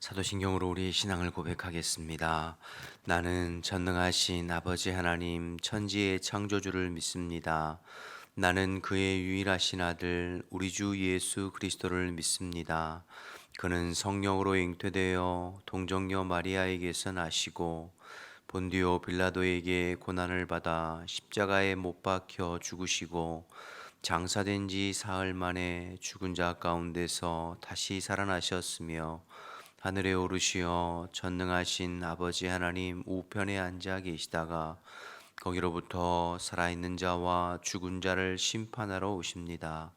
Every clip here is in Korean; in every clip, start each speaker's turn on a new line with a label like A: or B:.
A: 사도신경으로 우리 신앙을 고백하겠습니다. 나는 전능하신 아버지 하나님 천지의 창조주를 믿습니다. 나는 그의 유일하신 아들 우리 주 예수 그리스도를 믿습니다. 그는 성령으로 잉태되어 동정녀 마리아에게서 나시고 본디오 빌라도에게 고난을 받아 십자가에 못 박혀 죽으시고 장사된 지 사흘 만에 죽은 자 가운데서 다시 살아나셨으며 하늘에 오르시어 전능하신 아버지 하나님 우편에 앉아 계시다가 거기로부터 살아있는 자와 죽은 자를 심판하러 오십니다.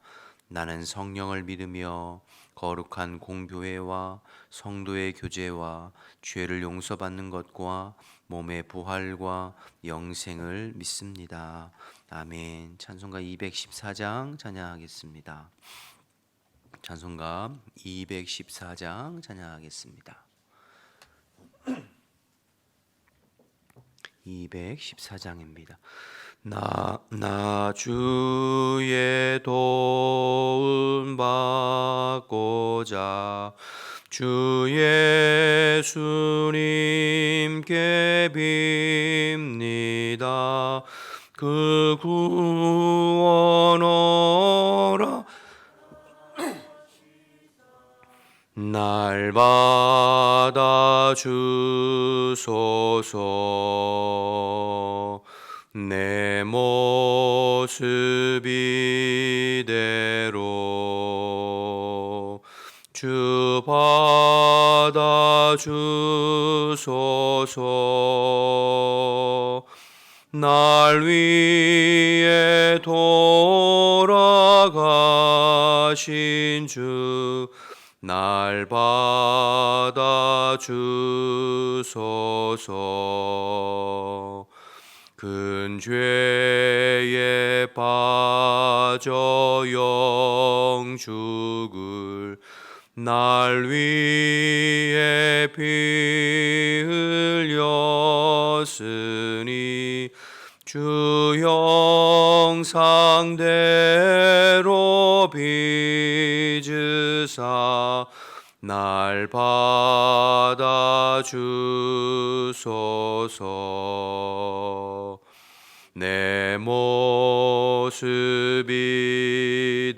A: 나는 성령을 믿으며 거룩한 공교회와 성도의 교제와 죄를 용서받는 것과 몸의 부활과 영생을 믿습니다. 아멘. 찬송가 214장 찬양하겠습니다. 찬송가 214장 찬양하겠습니다. 214장입니다. 나 주의 도움 받고자 주 예수님께 빕니다. 그 구원 어라 날 받아 주소서. 내 모습 이대로 주 받아 주소서. 날 위해 돌아가신 주 날 받아 주소서. 큰 죄에 빠져 영 죽을 날 위해 피 흘렸으니 주 형상대로 빚으사 날 받아 주소서. 내 모습 이대로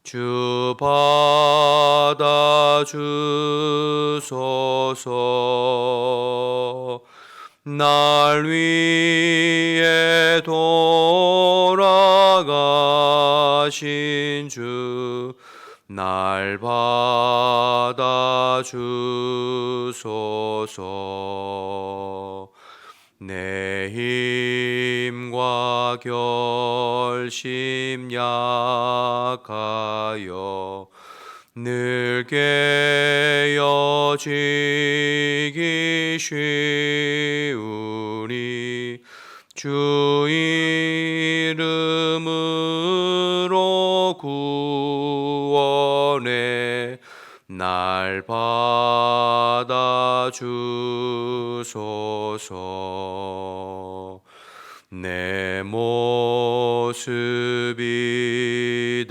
A: 주 받아 주소서. 날 위해 돌아가신 주 날 받아 주소서. 내 힘과 결심 약하여 늘 깨어지기 쉬우니 주 이름으로 구원해 날 받아 주소서. 내 모습 이대로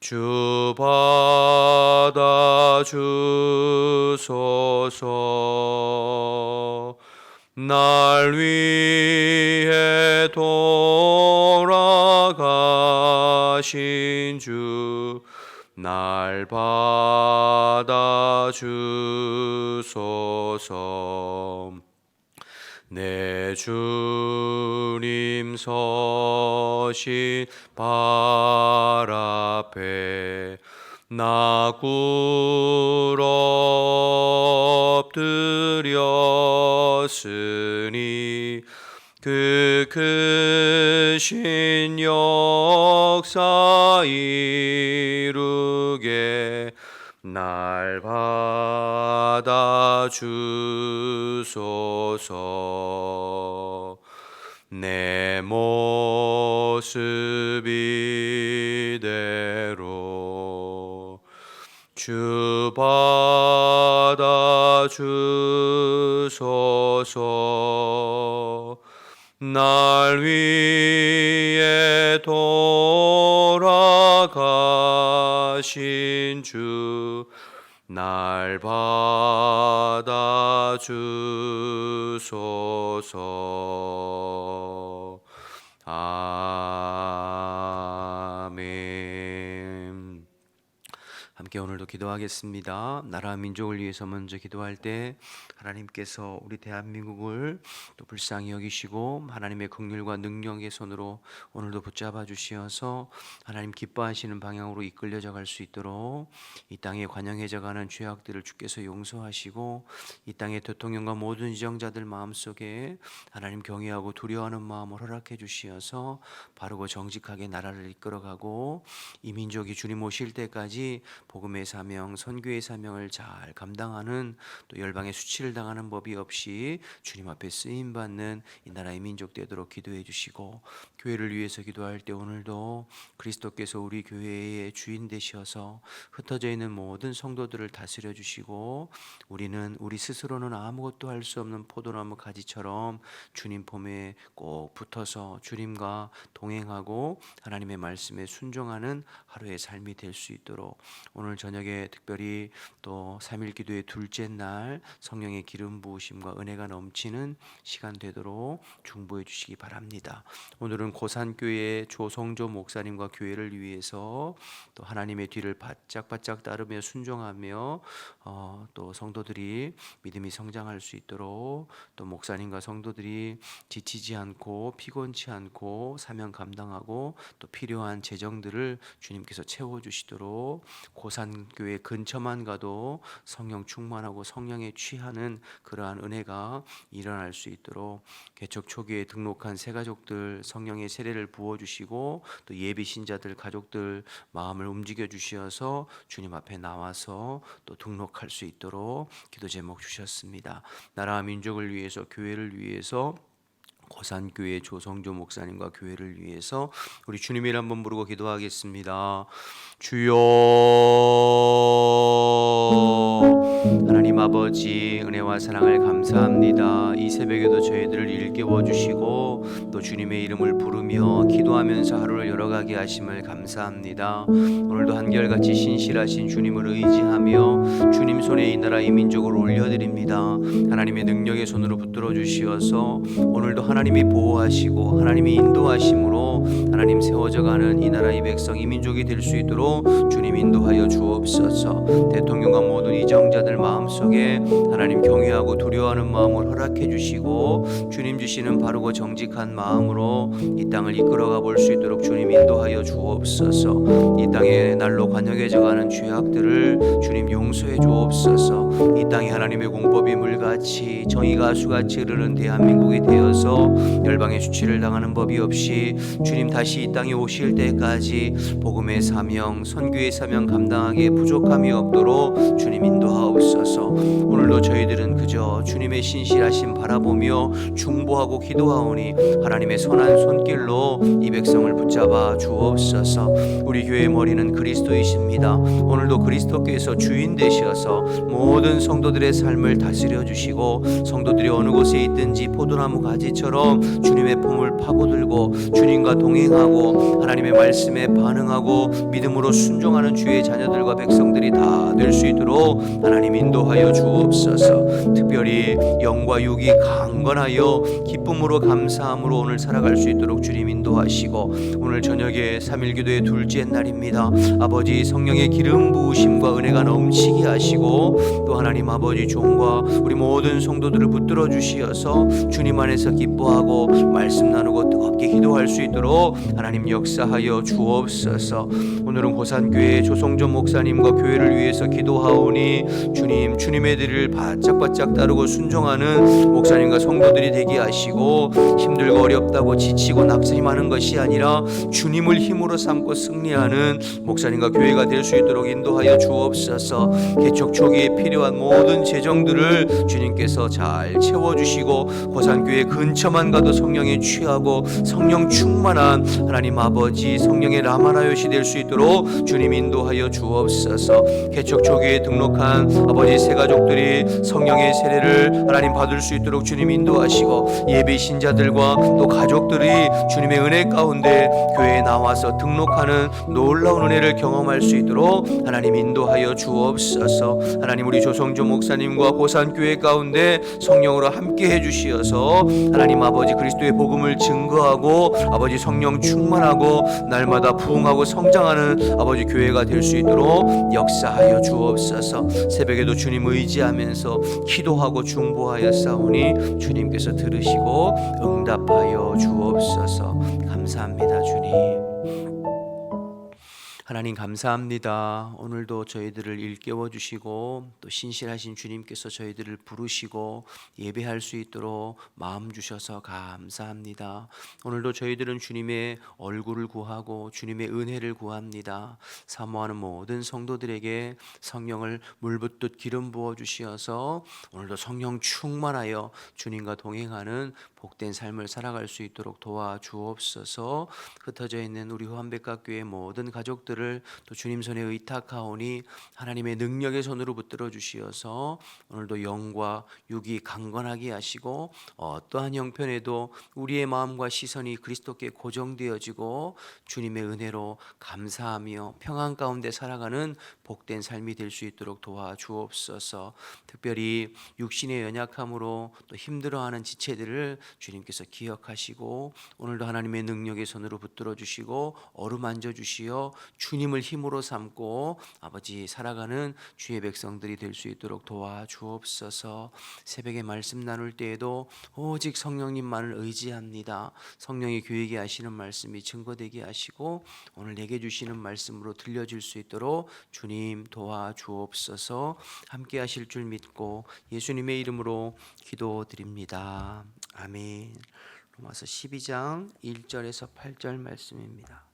A: 주 받아 주소서. 날 위해 돌아가신 주 날 받아 주소서. 내 주님 서신 발 앞에 나 꿇어 엎드렸으니 그 크신 역사 이루게 날 받아 주소서. 내 모습 이대로 주 받아 주소서. 날 위해 돌아 나아가신 주 날 받아주소서. 아멘. 함께 오늘도 기도하겠습니다. 나라 민족을 위해서 먼저 기도할 때 하나님께서 우리 대한민국을 또 불쌍히 여기시고 하나님의 긍휼과 능력의 손으로 오늘도 붙잡아 주시어서 하나님 기뻐하시는 방향으로 이끌려져 갈 수 있도록 이 땅에 관영해져 가는 죄악들을 주께서 용서하시고 이 땅의 대통령과 모든 지정자들 마음속에 하나님 경외하고 두려워하는 마음을 허락해 주시어서 바르고 정직하게 나라를 이끌어가고 이 민족이 주님 오실 때까지 복음의 사명, 선교의 사명을 잘 감당하는 또 열방의 수치를 당하는 법이 없이 주님 앞에 쓰임 받는 이 나라의 민족 되도록 기도해 주시고, 교회를 위해서 기도할 때 오늘도 그리스도께서 우리 교회의 주인 되셔서 흩어져 있는 모든 성도들을 다스려 주시고, 우리는 우리 스스로는 아무것도 할 수 없는 포도나무 가지처럼 주님 봄에 꼭 붙어서 주님과 동행하고 하나님의 말씀에 순종하는 하루의 삶이 될 수 있도록 오늘 저녁에 특별히 또 3일 기도의 둘째 날 성령의 기름 부으심과 은혜가 넘치는 시간 되도록 중보해 주시기 바랍니다. 오늘은 고산교회 조성조 목사님과 교회를 위해서 또 하나님의 뒤를 바짝바짝 따르며 순종하며 또 성도들이 믿음이 성장할 수 있도록, 또 목사님과 성도들이 지치지 않고 피곤치 않고 사명 감당하고 또 필요한 재정들을 주님께서 채워주시도록 고산교회 근처만 가도 성령 충만하고 성령에 취하는 그러한 은혜가 일어날 수 있도록 개척 초기에 등록한 새가족들 성령의 세례를 부어주시고, 또 예비 신자들 가족들 마음을 움직여 주시어서 주님 앞에 나와서 또 등록할 수 있도록 기도 제목 주셨습니다. 나라와 민족을 위해서, 교회를 위해서, 고산교회 조성조 목사님과 교회를 위해서 우리 주님을 한번 부르고 기도하겠습니다. 주여, 하나님 아버지 은혜와 사랑을 감사합니다. 이 새벽에도 저희들을 일깨워 주시고 또 주님의 이름을 부르며 기도하면서 하루를 열어가게 하심을 감사합니다. 오늘도 한결같이 신실하신 주님을 의지하며 주님 손에 이 나라 이 민족을 올려드립니다. 하나님의 능력의 손으로 붙들어 주시어서 오늘도 하나님이 보호하시고 하나님이 인도하심으로 하나님 세워져가는 이 나라 이 백성 이 민족이 될 수 있도록 주님 인도하여 주옵소서. 대통령과 모든 이정자들 마음속에 하나님 경외하고 두려워하는 마음을 허락해 주시고 주님 주시는 바르고 정직한 마음으로 이 땅을 이끌어가 볼 수 있도록 주님 인도하여 주옵소서. 이 땅에 날로 관역해져가는 죄악들을 주님 용서해 주옵소서. 이 땅에 하나님의 공법이 물같이 정의가 수같이 흐르는 대한민국이 되어서 열방의 수치를 당하는 법이 없이 주님 다시 이 땅에 오실 때까지 복음의 사명, 선교의 사명 감당하기에 부족함이 없도록 주님 인도하옵소서. 오늘도 저희들은 그저 주님의 신실하심 바라보며 중보하고 기도하오니 하나님의 선한 손길로 이 백성을 붙잡아 주옵소서. 우리 교회의 머리는 그리스도이십니다. 오늘도 그리스도께서 주인 되셔서 모든 성도들의 삶을 다스려 주시고 성도들이 어느 곳에 있든지 포도나무 가지처럼 주님의 품을 파고들고 주님과 동행하고 하나님의 말씀에 반응하고 믿음으로 순종하는 주의 자녀들과 백성들이 다 될 수 있도록 하나님 인도하여 주옵소서. 특별히 영과 육이 강건하여 기쁨으로 감사함으로 오늘 살아갈 수 있도록 주님 인도하시고, 오늘 저녁에 3일 기도의 둘째 날입니다. 아버지 성령의 기름 부으심과 은혜가 넘치게 하시고 또 하나님 아버지 종과 우리 모든 성도들을 붙들어 주시어서 주님 안에서 기뻐하고 말씀 나누고 뜨겁게 기도할 수 있도록 하나님 역사하여 주옵소서. 오늘은 고산교회 조성조 목사님과 교회를 위해서 기도하오니 주님, 주님의 뒤를 바짝바짝 따르고 순종하는 목사님과 성도들이 되게 하시고, 힘들고 어렵다고 지치고 낙심하는 것이 아니라 주님을 힘으로 삼고 승리하는 목사님과 교회가 될 수 있도록 인도하여 주옵소서. 개척 초기에 필요한 모든 재정들을 주님께서 잘 채워주시고 고산교회 근처만 가도 성령에 취하고 성령 충만한 하나님 아버지 성령의 라마라요시 될 수 있도록 주님 인도하여 주옵소서. 개척 초기에 등록한 아버지 새가족들이 성령의 세례를 하나님 받을 수 있도록 주님 인도하시고 예비 신자들과 또 가족 가족들이 주님의 은혜 가운데 교회에 나와서 등록하는 놀라운 은혜를 경험할 수 있도록 하나님 인도하여 주옵소서. 하나님 우리 조성조 목사님과 고산교회 가운데 성령으로 함께 해주시어서 하나님 아버지 그리스도의 복음을 증거하고 아버지 성령 충만하고 날마다 부흥하고 성장하는 아버지 교회가 될 수 있도록 역사하여 주옵소서. 새벽에도 주님 의지하면서 기도하고 중보하여 싸우니 주님께서 들으시고 응답하여 주옵소서. 감사합니다 주님. 하나님 감사합니다. 오늘도 저희들을 일깨워 주시고 또 신실하신 주님께서 저희들을 부르시고 예배할 수 있도록 마음 주셔서 감사합니다. 오늘도 저희들은 주님의 얼굴을 구하고 주님의 은혜를 구합니다. 사모하는 모든 성도들에게 성령을 물붓듯 기름 부어 주시어서 오늘도 성령 충만하여 주님과 동행하는 복된 삶을 살아갈 수 있도록 도와주옵소서. 흩어져 있는 우리 후한백각교회 모든 가족들을 또 주님 손에 의탁하오니 하나님의 능력의 손으로 붙들어 주시어서 오늘도 영과 육이 강건하게 하시고 어떠한 형편에도 우리의 마음과 시선이 그리스도께 고정되어지고 주님의 은혜로 감사하며 평안 가운데 살아가는 복된 삶이 될 수 있도록 도와주옵소서. 특별히 육신의 연약함으로 또 힘들어하는 지체들을 주님께서 기억하시고 오늘도 하나님의 능력의 손으로 붙들어 주시고 어루만져 주시어 주님을 힘으로 삼고 아버지 살아가는 주의 백성들이 될 수 있도록 도와주옵소서. 새벽에 말씀 나눌 때에도 오직 성령님만을 의지합니다. 성령이 교회에 하시는 말씀이 증거되게 하시고 오늘 내게 주시는 말씀으로 들려질 수 있도록 주님 도와주옵소서. 함께 하실 줄 믿고 예수님의 이름으로 기도드립니다. 아멘. 로마서 12장 1절에서 8절 말씀입니다.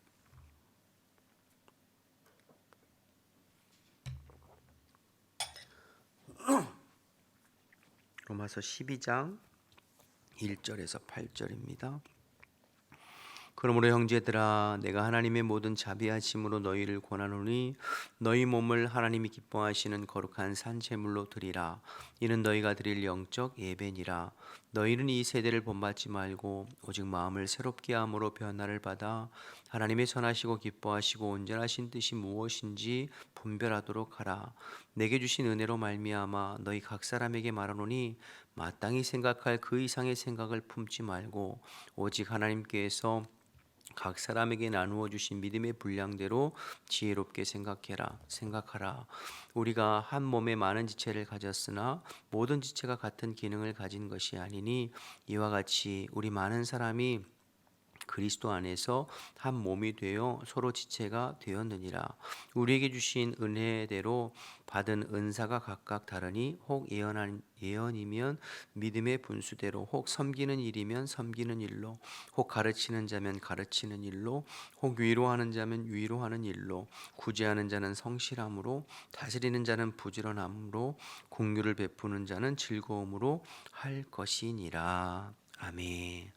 A: 로마서 12장 1절에서 8절입니다. 그러므로 형제들아 내가 하나님의 모든 자비하심으로 너희를 권하노니 너희 몸을 하나님이 기뻐하시는 거룩한 산제물로 드리라. 이는 너희가 드릴 영적 예배니라. 너희는 이 세대를 본받지 말고 오직 마음을 새롭게 함으로 변화를 받아 하나님의 선하시고 기뻐하시고 온전하신 뜻이 무엇인지 분별하도록 하라. 내게 주신 은혜로 말미암아 너희 각 사람에게 말하노니 마땅히 생각할 그 이상의 생각을 품지 말고 오직 하나님께서 각 사람에게 나누어 주신 믿음의 분량대로 지혜롭게 생각하라. 우리가 한 몸에 많은 지체를 가졌으나 모든 지체가 같은 기능을 가진 것이 아니니 이와 같이 우리 많은 사람이 그리스도 안에서 한 몸이 되어 서로 지체가 되었느니라. 우리에게 주신 은혜대로 받은 은사가 각각 다르니 혹 예언이면 믿음의 분수대로, 혹 섬기는 일이면 섬기는 일로, 혹 가르치는 자면 가르치는 일로, 혹 위로하는 자면 위로하는 일로, 구제하는 자는 성실함으로, 다스리는 자는 부지런함으로, 공유를 베푸는 자는 즐거움으로 할 것이니라. 아멘.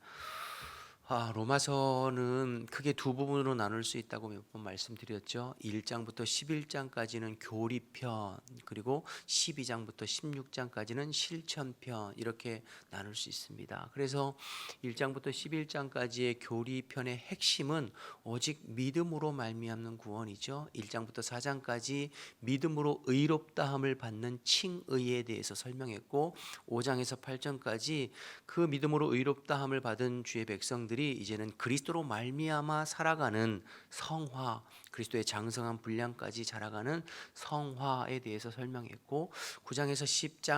A: 로마서는 크게 두 부분으로 나눌 수 있다고 몇 번 말씀드렸죠. 1장부터 11장까지는 교리편, 그리고 12장부터 16장까지는 실천편, 이렇게 나눌 수 있습니다. 그래서 1장부터 11장까지의 교리편의 핵심은 오직 믿음으로 말미암는 구원이죠. 1장부터 4장까지 믿음으로 의롭다함을 받는 칭의에 대해서 설명했고 5장에서 8장까지 그 믿음으로 의롭다함을 받은 주의 백성들이 이제는 그리스도로 말미암아 살아가는 성화, 그리스도의 장성한 분량까지 자라가는 성화에 대해서 설명했고 9장에서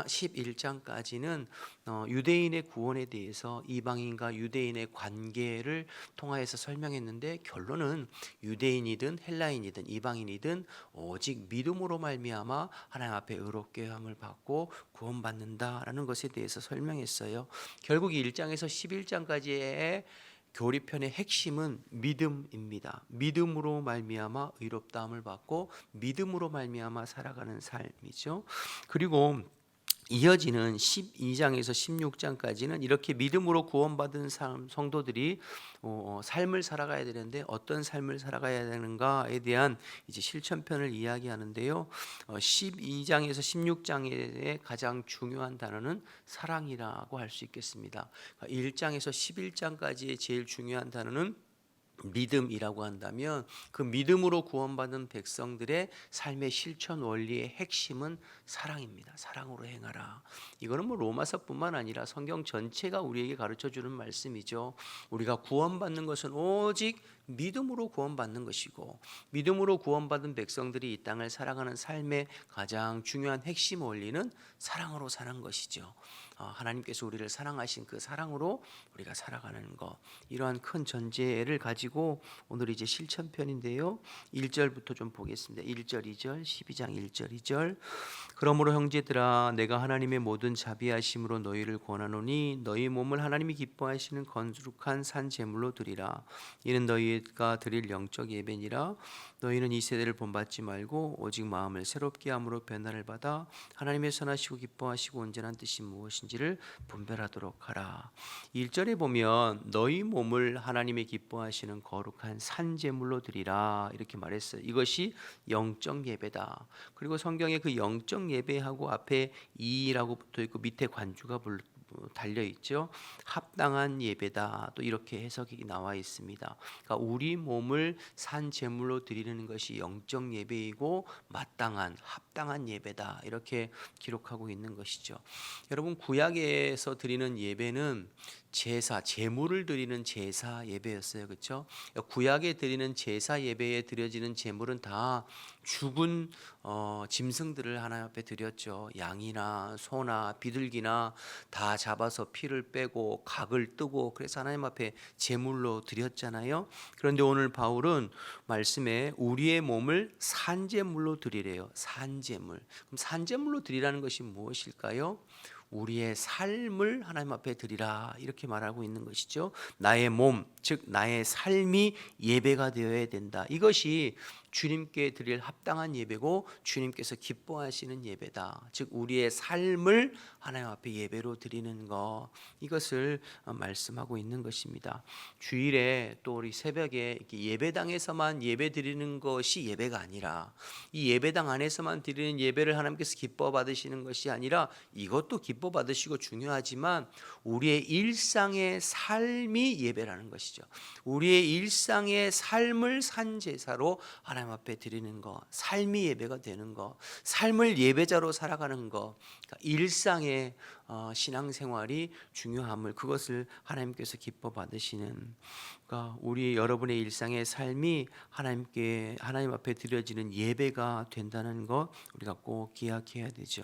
A: 11장까지는 유대인의 구원에 대해서 이방인과 유대인의 관계를 통하여서 설명했는데 결론은 유대인이든 헬라인이든 이방인이든 오직 믿음으로 말미암아 하나님 앞에 의롭게 함을 받고 구원받는다라는 것에 대해서 설명했어요. 결국 1장에서 11장까지의 교리편의 핵심은 믿음입니다. 믿음으로 말미암아 의롭다함을 받고 믿음으로 말미암아 살아가는 삶이죠. 그리고 이어지는 12장에서 16장까지는 이렇게 믿음으로 구원받은 성도들이 삶을 살아가야 되는데 어떤 삶을 살아가야 되는가에 대한 이제 실천편을 이야기하는데요. 12장에서 16장의 가장 중요한 단어는 사랑이라고 할 수 있겠습니다. 1장에서 11장까지의 제일 중요한 단어는 믿음이라고 한다면 그 믿음으로 구원받은 백성들의 삶의 실천 원리의 핵심은 사랑입니다. 사랑으로 행하라. 이거는 뭐 로마서뿐만 아니라 성경 전체가 우리에게 가르쳐 주는 말씀이죠. 우리가 구원받는 것은 오직 믿음으로 구원받는 것이고 믿음으로 구원받은 백성들이 이 땅을 살아가는 삶의 가장 중요한 핵심 원리는 사랑으로 사는 것이죠. 하나님께서 우리를 사랑하신 그 사랑으로 우리가 살아가는 것, 이러한 큰 전제를 가지고 오늘 이제 실천편인데요. 1절부터 좀 보겠습니다. 1절, 2절, 12장 1절, 2절. 그러므로 형제들아 내가 하나님의 모든 자비하심으로 너희를 권하노니 너희 몸을 하나님이 기뻐하시는 건축한 산 제물로 드리라. 이는 너희가 드릴 영적 예배니라. 너희는 이 세대를 본받지 말고 오직 마음을 새롭게 함으로 변화를 받아 하나님의 선하시고 기뻐하시고 온전한 뜻이 무엇인지를 분별하도록 하라. 1절에 보면 너희 몸을 하나님의 기뻐하시는 거룩한 산 제물로 드리라 이렇게 말했어요. 이것이 영적 예배다. 그리고 성경에 그 영적 예배하고 앞에 이라고 붙어 있고 밑에 관주가 달려 있죠. 합당한 예배다. 또 이렇게 해석이 나와 있습니다. 그러니까 우리 몸을 산 제물로 드리는 것이 영적 예배이고 마땅한 합당한 예배다. 이렇게 기록하고 있는 것이죠. 여러분 구약에서 드리는 예배는 제사, 제물을 드리는 제사 예배였어요. 그렇죠? 구약에 드리는 제사 예배에 드려지는 제물은 다 죽은 짐승들을 하나님 앞에 드렸죠. 양이나 소나 비둘기나 다 잡아서 피를 빼고 각을 뜨고 그래서 하나님 앞에 제물로 드렸잖아요. 그런데 오늘 바울은 말씀에 우리의 몸을 산제물로 드리래요. 산제물. 그럼 산제물로 드리라는 것이 무엇일까요? 우리의 삶을 하나님 앞에 드리라 이렇게 말하고 있는 것이죠. 나의 몸, 즉 나의 삶이 예배가 되어야 된다. 이것이 주님께 드릴 합당한 예배고 주님께서 기뻐하시는 예배다. 즉 우리의 삶을 하나님 앞에 예배로 드리는 것, 이것을 말씀하고 있는 것입니다. 주일에 또 우리 새벽에 예배당에서만 예배 드리는 것이 예배가 아니라 이 예배당 안에서만 드리는 예배를 하나님께서 기뻐 받으시는 것이 아니라 이것도 기뻐 받으시고 중요하지만 우리의 일상의 삶이 예배라는 것이죠. 우리의 일상의 삶을 산 제사로 하나님 앞에 드리는 것, 삶이 예배가 되는 것, 삶을 예배자로 살아가는 것, 그러니까 일상의 신앙생활이 중요함을, 그것을 하나님께서 기뻐 받으시는, 그러니까 우리 여러분의 일상의 삶이 하나님 앞에 드려지는 예배가 된다는 것 우리가 꼭 기억해야 되죠.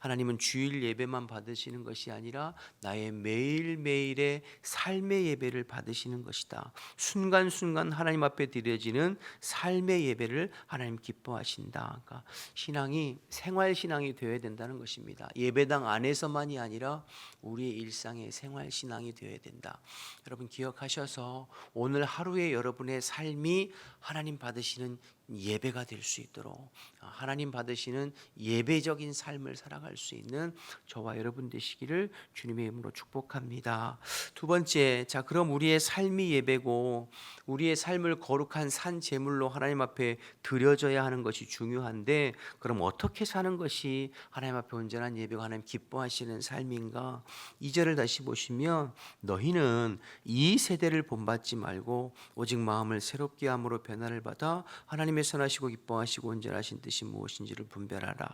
A: 하나님은 주일 예배만 받으시는 것이 아니라 나의 매일매일의 삶의 예배를 받으시는 것이다. 순간순간 하나님 앞에 드려지는 삶의 예배를 하나님 기뻐하신다. 그러니까 신앙이 생활 신앙이 되어야 된다는 것입니다. 예배당 안에서만이 아니라 우리의 일상의 생활 신앙이 되어야 된다. 여러분 기억하셔서 오늘 하루의 여러분의 삶이 하나님 받으시는 예배가 될 수 있도록 하나님 받으시는 예배적인 삶을 살아갈 수 있는 저와 여러분 되시기를 주님의 이름으로 축복합니다. 두 번째, 자 그럼 우리의 삶이 예배고 우리의 삶을 거룩한 산 제물로 하나님 앞에 드려져야 하는 것이 중요한데 그럼 어떻게 사는 것이 하나님 앞에 온전한 예배고 하나님 기뻐하시는 삶인가? 2절을 다시 보시면 너희는 이 세대를 본받지 말고 오직 마음을 새롭게 함으로 변화를 받아 하나님의 선하시고 기뻐하시고 온전하신 뜻이 무엇인지를 분별하라.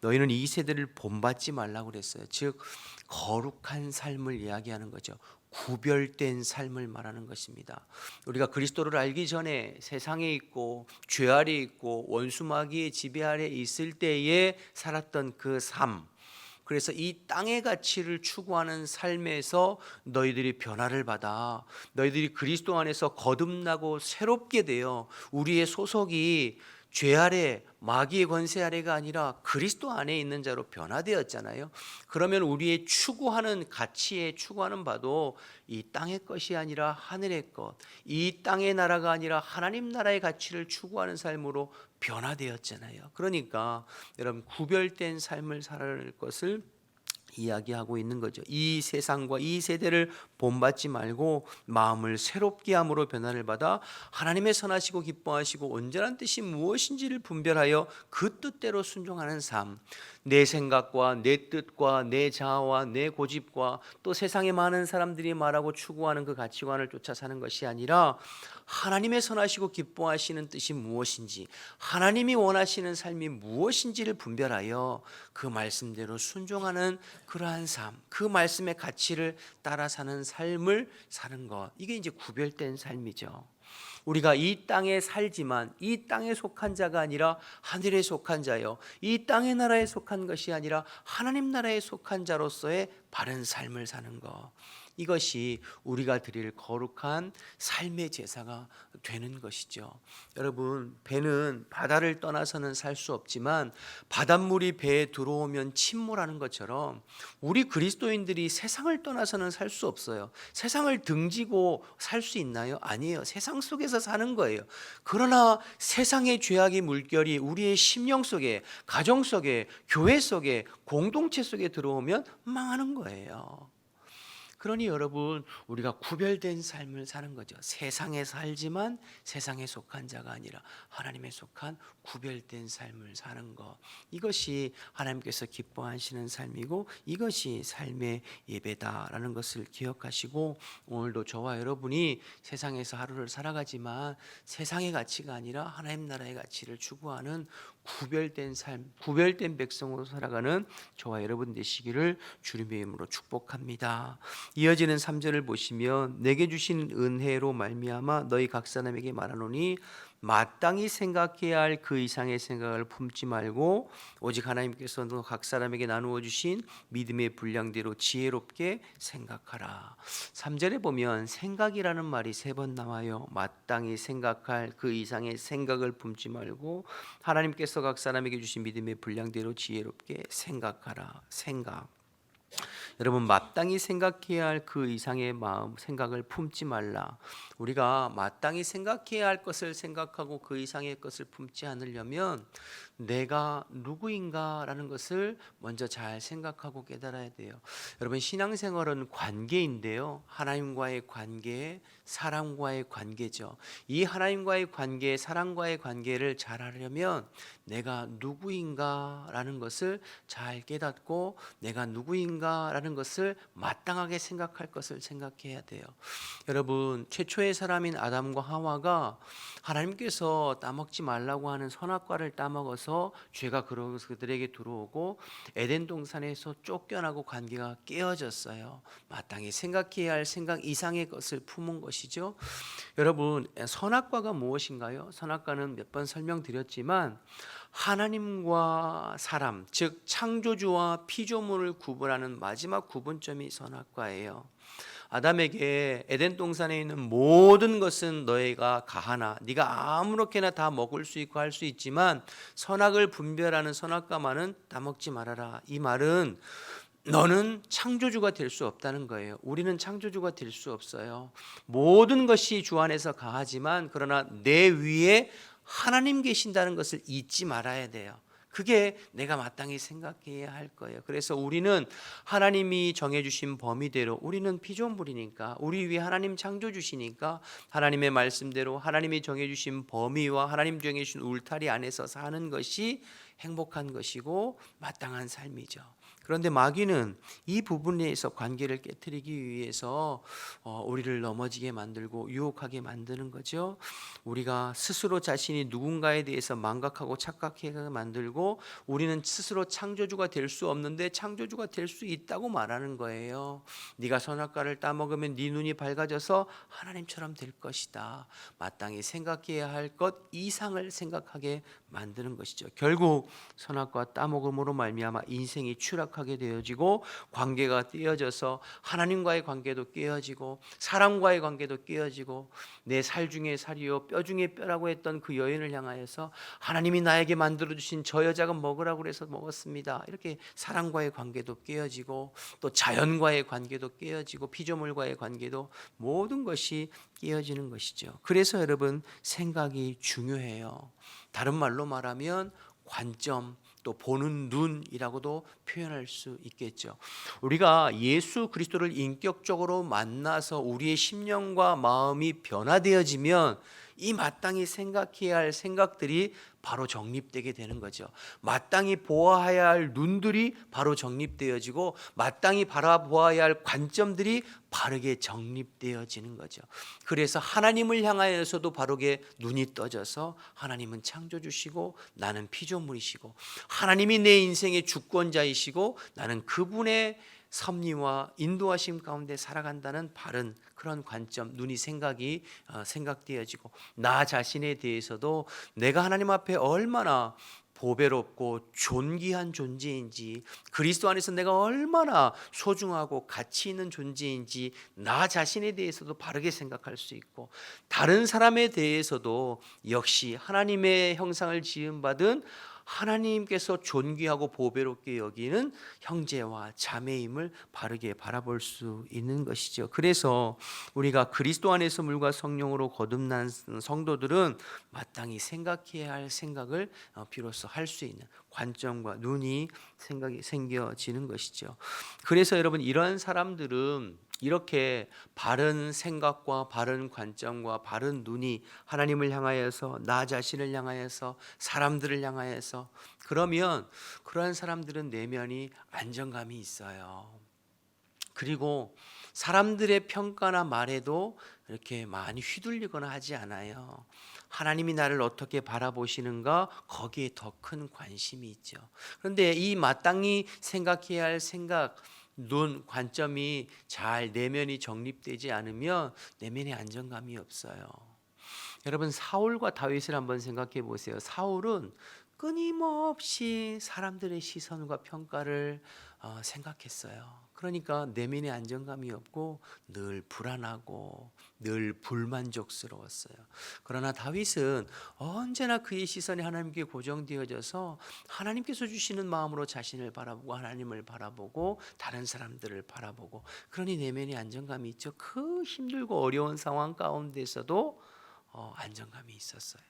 A: 너희는 이 세대를 본받지 말라고 그랬어요. 즉 거룩한 삶을 이야기하는 거죠. 구별된 삶을 말하는 것입니다. 우리가 그리스도를 알기 전에 세상에 있고 죄 아래 있고 원수 마귀의 지배 아래 있을 때에 살았던 그 삶, 그래서 이 땅의 가치를 추구하는 삶에서 너희들이 변화를 받아 너희들이 그리스도 안에서 거듭나고 새롭게 되어 우리의 소속이 죄 아래 마귀의 권세 아래가 아니라 그리스도 안에 있는 자로 변화되었잖아요. 그러면 우리의 추구하는 가치에 추구하는 바도 이 땅의 것이 아니라 하늘의 것, 이 땅의 나라가 아니라 하나님 나라의 가치를 추구하는 삶으로 변화되었잖아요. 그러니까 여러분 구별된 삶을 살아갈 것을 이야기하고 있는 거죠. 이 세상과 이 세대를 본받지 말고 마음을 새롭게 함으로 변화를 받아 하나님의 선하시고 기뻐하시고 온전한 뜻이 무엇인지를 분별하여 그 뜻대로 순종하는 삶. 내 생각과 내 뜻과 내 자아와 내 고집과 또 세상의 많은 사람들이 말하고 추구하는 그 가치관을 쫓아 사는 것이 아니라 하나님의 선하시고 기뻐하시는 뜻이 무엇인지, 하나님이 원하시는 삶이 무엇인지를 분별하여 그 말씀대로 순종하는 그러한 삶, 그 말씀의 가치를 따라 사는 삶을 사는 것, 이게 이제 구별된 삶이죠. 우리가 이 땅에 살지만 이 땅에 속한 자가 아니라 하늘에 속한 자요, 이 땅의 나라에 속한 것이 아니라 하나님 나라에 속한 자로서의 바른 삶을 사는 것, 이것이 우리가 드릴 거룩한 삶의 제사가 되는 것이죠. 여러분, 배는 바다를 떠나서는 살 수 없지만 바닷물이 배에 들어오면 침몰하는 것처럼 우리 그리스도인들이 세상을 떠나서는 살 수 없어요. 세상을 등지고 살 수 있나요? 아니에요. 세상 속에서 사는 거예요. 그러나 세상의 죄악의 물결이 우리의 심령 속에, 가정 속에, 교회 속에, 공동체 속에 들어오면 망하는 거예요. 그러니 여러분, 우리가 구별된 삶을 사는 거죠. 세상에 살지만 세상에 속한 자가 아니라 하나님에 속한 구별된 삶을 사는 것, 이것이 하나님께서 기뻐하시는 삶이고 이것이 삶의 예배다라는 것을 기억하시고, 오늘도 저와 여러분이 세상에서 하루를 살아가지만 세상의 가치가 아니라 하나님 나라의 가치를 추구하는 구별된 삶, 구별된 백성으로 살아가는 저와 여러분 되시기를 주님의 이름으로 축복합니다. 이어지는 3절을 보시면 내게 주신 은혜로 말미암아 너희 각 사람에게 말하노니 마땅히 생각해야 할 그 이상의 생각을 품지 말고 오직 하나님께서 각 사람에게 나누어 주신 믿음의 분량대로 지혜롭게 생각하라. 3절에 보면 생각이라는 말이 3번 나와요. 마땅히 생각할 그 이상의 생각을 품지 말고 하나님께서 각 사람에게 주신 믿음의 분량대로 지혜롭게 생각하라. 생각. 여러분, 마땅히 생각해야 할 그 이상의 마음, 생각을 품지 말라. 우리가 마땅히 생각해야 할 것을 생각하고 그 이상의 것을 품지 않으려면 내가 누구인가라는 것을 먼저 잘 생각하고 깨달아야 돼요. 여러분, 신앙생활은 관계인데요. 하나님과의 관계, 사람과의 관계죠. 이 하나님과의 관계, 사람과의 관계를 잘 하려면 내가 누구인가라는 것을 잘 깨닫고 내가 누구인가라는 것을 마땅하게 생각할 것을 생각해야 돼요. 여러분, 최초의 사람인 아담과 하와가 하나님께서 따먹지 말라고 하는 선악과를 따먹어서 죄가 그들에게 들어오고 에덴 동산에서 쫓겨나고 관계가 깨어졌어요. 마땅히 생각해야 할 생각 이상의 것을 품은 것이죠. 여러분, 선악과가 무엇인가요? 선악과는 몇 번 설명드렸지만 하나님과 사람, 즉 창조주와 피조물을 구분하는 마지막 구분점이 선악과예요. 아담에게 에덴 동산에 있는 모든 것은 너희가 가하나 네가 아무렇게나 다 먹을 수 있고 할 수 있지만 선악을 분별하는 선악과만은 다 먹지 말아라. 이 말은 너는 창조주가 될 수 없다는 거예요. 우리는 창조주가 될 수 없어요. 모든 것이 주 안에서 가하지만 그러나 내 위에 하나님 계신다는 것을 잊지 말아야 돼요. 그게 내가 마땅히 생각해야 할 거예요. 그래서 우리는 하나님이 정해주신 범위대로, 우리는 피조물이니까, 우리 위에 하나님 창조주시니까 하나님의 말씀대로 하나님이 정해주신 범위와 하나님 정해주신 울타리 안에서 사는 것이 행복한 것이고 마땅한 삶이죠. 그런데 마귀는 이 부분에서 관계를 깨트리기 위해서 우리를 넘어지게 만들고 유혹하게 만드는 거죠. 우리가 스스로 자신이 누군가에 대해서 망각하고 착각하게 만들고 우리는 스스로 창조주가 될 수 없는데 창조주가 될 수 있다고 말하는 거예요. 네가 선악과를 따먹으면 네 눈이 밝아져서 하나님처럼 될 것이다. 마땅히 생각해야 할 것 이상을 생각하게 만드는 것이죠. 결국 선악과 따먹음으로 말미암아 인생이 추락하게 되어지고 관계가 떼어져서 하나님과의 관계도 깨어지고 사람과의 관계도 깨어지고 내 살 중에 살이요 뼈 중에 뼈라고 했던 그 여인을 향하여서 하나님이 나에게 만들어주신 저 여자가 먹으라고 해서 먹었습니다. 이렇게 사람과의 관계도 깨어지고 또 자연과의 관계도 깨어지고 피조물과의 관계도 모든 것이 깨어지는 것이죠. 그래서 여러분, 생각이 중요해요. 다른 말로 말하면 관점, 또 보는 눈이라고도 표현할 수 있겠죠. 우리가 예수 그리스도를 인격적으로 만나서 우리의 심령과 마음이 변화되어지면 이 마땅히 생각해야 할 생각들이 바로 정립되게 되는 거죠. 마땅히 보아야 할 눈들이 바로 정립되어지고 마땅히 바라보아야 할 관점들이 바르게 정립되어지는 거죠. 그래서 하나님을 향하여서도 바르게 눈이 떠져서 하나님은 창조주시고 나는 피조물이시고 하나님이 내 인생의 주권자이시고 나는 그분의 섭리와 인도하심 가운데 살아간다는 바른 그런 관점, 눈이 생각되어지고 나 자신에 대해서도 내가 하나님 앞에 얼마나 보배롭고 존귀한 존재인지, 그리스도 안에서 내가 얼마나 소중하고 가치 있는 존재인지 나 자신에 대해서도 바르게 생각할 수 있고, 다른 사람에 대해서도 역시 하나님의 형상을 지음받은 하나님께서 존귀하고 보배롭게 여기는 형제와 자매임을 바르게 바라볼 수 있는 것이죠. 그래서 우리가 그리스도 안에서 물과 성령으로 거듭난 성도들은 마땅히 생각해야 할 생각을 비로소 할 수 있는 관점과 눈이 생각이 생겨지는 것이죠. 그래서 여러분, 이러한 사람들은 이렇게 바른 생각과 바른 관점과 바른 눈이 하나님을 향하여서, 나 자신을 향하여서, 사람들을 향하여서, 그러면 그러한 사람들은 내면이 안정감이 있어요. 그리고 사람들의 평가나 말에도 이렇게 많이 휘둘리거나 하지 않아요. 하나님이 나를 어떻게 바라보시는가, 거기에 더 큰 관심이 있죠. 그런데 이 마땅히 생각해야 할 생각, 눈, 관점이 잘 내면이 정립되지 않으면 내면에 안정감이 없어요. 여러분, 사울과 다윗을 한번 생각해 보세요. 사울은 끊임없이 사람들의 시선과 평가를 생각했어요. 그러니까 내면에 안정감이 없고 늘 불안하고 늘 불만족스러웠어요. 그러나 다윗은 언제나 그의 시선이 하나님께 고정되어져서 하나님께서 주시는 마음으로 자신을 바라보고 하나님을 바라보고 다른 사람들을 바라보고, 그러니 내면에 안정감이 있죠. 그 힘들고 어려운 상황 가운데서도 안정감이 있었어요.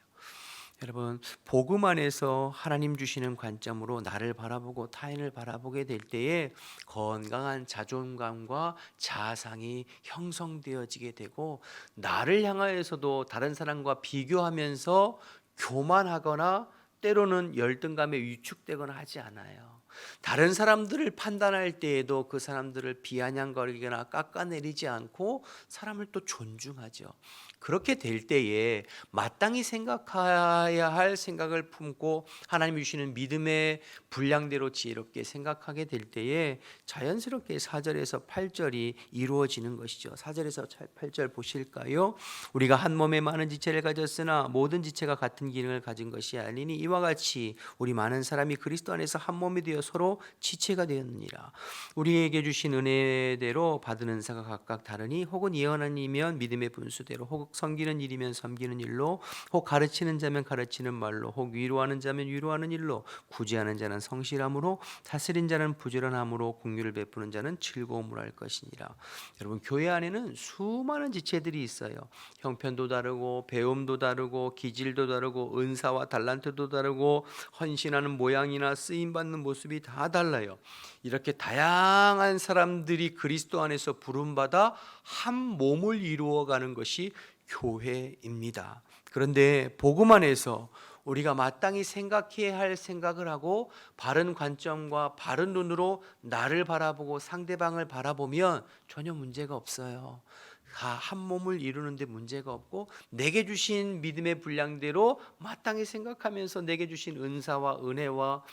A: 여러분, 복음 안에서 하나님 주시는 관점으로 나를 바라보고 타인을 바라보게 될 때에 건강한 자존감과 자아상이 형성되어지게 되고, 나를 향하여서도 다른 사람과 비교하면서 교만하거나 때로는 열등감에 위축되거나 하지 않아요. 다른 사람들을 판단할 때에도 그 사람들을 비아냥거리거나 깎아내리지 않고 사람을 또 존중하죠. 그렇게 될 때에 마땅히 생각해야 할 생각을 품고 하나님이 주시는 믿음의 분량대로 지혜롭게 생각하게 될 때에 자연스럽게 4절에서 8절이 이루어지는 것이죠. 4절에서 8절 보실까요? 우리가 한 몸에 많은 지체를 가졌으나 모든 지체가 같은 기능을 가진 것이 아니니 이와 같이 우리 많은 사람이 그리스도 안에서 한 몸이 되어 서로 지체가 되었느니라. 우리에게 주신 은혜대로 받은 은사가 각각 다르니 혹은 예언하는 이면 믿음의 분수대로, 혹 섬기는 일이면 섬기는 일로, 혹 가르치는 자면 가르치는 말로, 혹 위로하는 자면 위로하는 일로, 구제하는 자는 성실함으로, 다스린 자는 부지런함으로, 공유를 베푸는 자는 즐거움으로 할 것이니라. 여러분, 교회 안에는 수많은 지체들이 있어요. 형편도 다르고 배움도 다르고 기질도 다르고 은사와 달란트도 다르고 헌신하는 모양이나 쓰임받는 모습이 다 달라요. 이렇게 다양한 사람들이 그리스도 안에서 부름받아 한 몸을 이루어가는 것이 교회입니다. 그런데 복음 안에서 우리가 마땅히 생각해야 할 생각을 하고 바른 관점과 바른 눈으로 나를 바라보고 상대방을 바라보면 전혀 문제가 없어요. 한 몸을 이루는데 문제가 없고, 내게 주신 믿음의 분량대로 마땅히 생각하면서 내게 주신 은사와 은혜와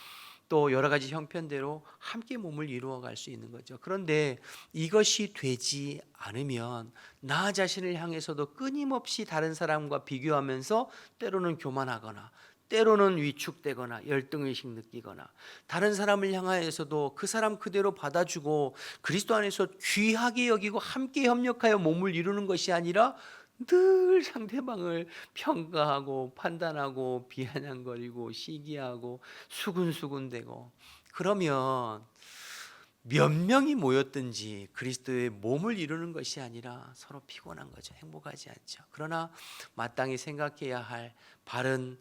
A: 또 여러 가지 형편대로 함께 몸을 이루어 갈 수 있는 거죠. 그런데 이것이 되지 않으면 나 자신을 향해서도 끊임없이 다른 사람과 비교하면서 때로는 교만하거나 때로는 위축되거나 열등의식 느끼거나, 다른 사람을 향하여서도 그 사람 그대로 받아주고 그리스도 안에서 귀하게 여기고 함께 협력하여 몸을 이루는 것이 아니라 늘 상대방을 평가하고 판단하고 비아냥거리고 시기하고 수군수군대고, 그러면 몇 명이 모였든지 그리스도의 몸을 이루는 것이 아니라 서로 피곤한 거죠. 행복하지 않죠. 그러나 마땅히 생각해야 할 바른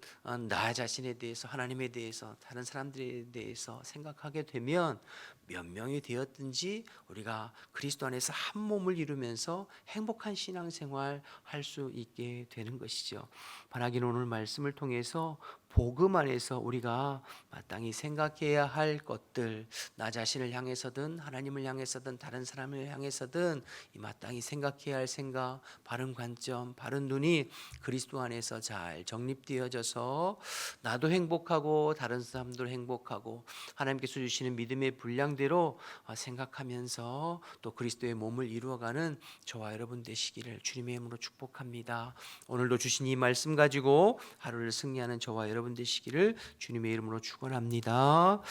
A: 나 자신에 대해서, 하나님에 대해서, 다른 사람들에 대해서 생각하게 되면 몇 명이 되었든지 우리가 그리스도 안에서 한 몸을 이루면서 행복한 신앙생활 할 수 있게 되는 것이죠. 바라기는 오늘 말씀을 통해서 복음 안에서 우리가 마땅히 생각해야 할 것들, 나 자신을 향해서든 하나님을 향해서든 다른 사람을 향해서든 이 마땅히 생각해야 할 생각, 바른 관점, 바른 눈이 그리스도 안에서 잘 정립되어져서 나도 행복하고 다른 사람도 행복하고 하나님께서 주시는 믿음의 분량대로 생각하면서 또 그리스도의 몸을 이루어가는 저와 여러분 되시기를 주님의 이름으로 축복합니다. 오늘도 주신 이 말씀 가지고 하루를 승리하는 저와 여러분 되시기를 주님의 이름으로 축원합니다.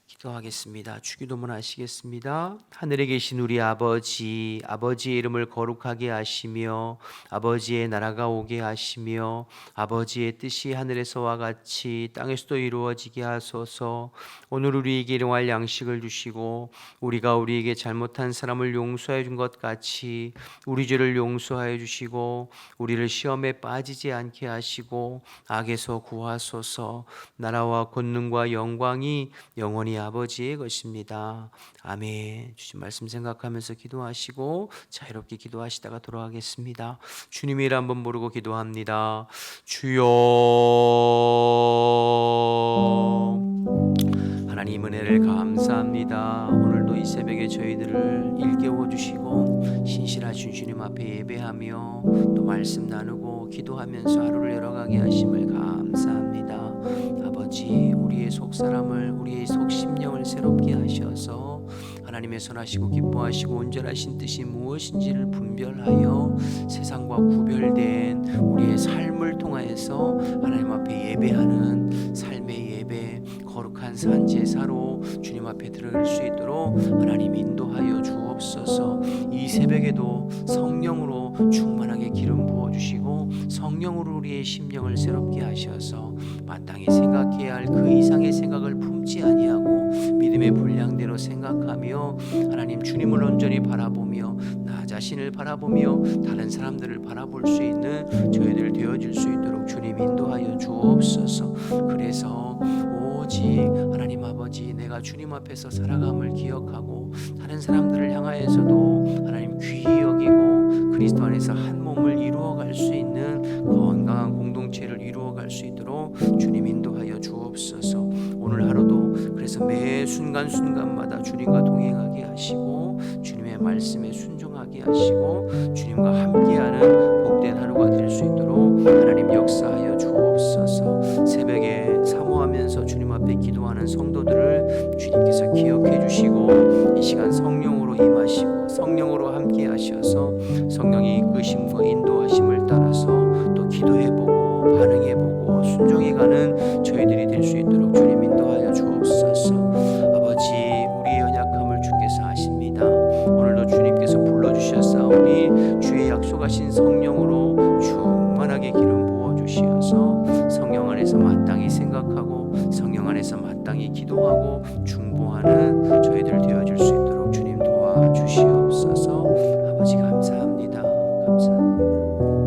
A: 기도하겠습니다. 주기도문 하시겠습니다. 하늘에 계신 우리 아버지, 아버지의 이름을 거룩하게 하시며 아버지의 나라가 오게 하시며 아버지의 뜻이 하늘에서와 같이 땅에서도 이루어지게 하소서. 오늘 우리에게 일용할 양식을 주시고 우리가 우리에게 잘못한 사람을 용서해 준 것 같이 우리 죄를 용서하여 주시고 우리를 시험에 빠지지 않게 하시고 악에서 구하소서. 나라와 권능과 영광이 영원히 아버지의 것입니다. 아멘. 주신 말씀 생각하면서 기도하시고 자유롭게 기도하시다가 돌아가겠습니다. 주님의 이름 한번 부르고 기도합니다. 주여. 하나님 은혜를 감사합니다. 오늘도 이 새벽에 저희들을 일깨워 주시고 신실하신 주님 앞에 예배하며 또 말씀 나누고 기도하면서 하루를 열어가게 하심을 감사합니다. 아버지, 우리의 속사람을, 우리의 속심령을 새롭게 하셔서 하나님의 선하시고 기뻐하시고 온전하신 뜻이 무엇인지를 분별하여 세상과 구별된 우리의 삶을 통하여서 하나님 앞에 예배하는 삶의 예배, 거룩한 산제사로 주님 앞에 들어갈 수 있도록 하나님 인도하여 주옵소서. 이 새벽에도 성령으로 충만하게 기름 부어주시고 성령으로 우리의 심령을 새롭게 하셔서 마땅히 생각해야 할 그 이상의 생각을 품지 아니하고 믿음의 분량대로 생각하며 하나님 주님을 온전히 바라보며 나 자신을 바라보며 다른 사람들을 바라볼 수 있는 저희들 되어줄 수 있도록 주님 인도하여 주옵소서. 그래서 오직 하나님 아버지, 내가 주님 앞에서 살아감을 기억하고 다른 사람들을 향하여서도 하나님 귀히 여기고 그리스도 안에서 한 몸을 이루어갈 수 있는 건강한 공동체를 이루어갈 수 있도록 주님 인도하여 주옵소서. 오늘 하루도 그래서 매 순간순간마다 주님과 동행하게 하시고 주님의 말씀에 순종하게 하시고 주님과 함께하는 복된 하루가 될 수 있도록 하나님 역사하여 주옵소서. 새벽에 사모하면서 주님 앞에 기도하는 성도들을 주님께서 기억해 주시고 이 시간 성령으로 임하시고 성령으로 함께 하셔서 성령의 이끄심과 인도하심을 따라서 또 기도해보고 반응해보고 순종해가는 저희들이 될 수 있도록 주님 인도하여 주옵소서. 아버지, 우리의 연약함을 주께서 아십니다. 오늘도 주님께서 불러주셨사오니 주의 약속하신 성령으로 충만하게 기름 부어주시어서 성령 안에서 마땅히 생각하고 성령 안에서 마땅히 기도하고 중보하는 저희들 되어줄 수 있도록 주님 도와주시옵소서. 아버지 감사합니다. 감사합니다.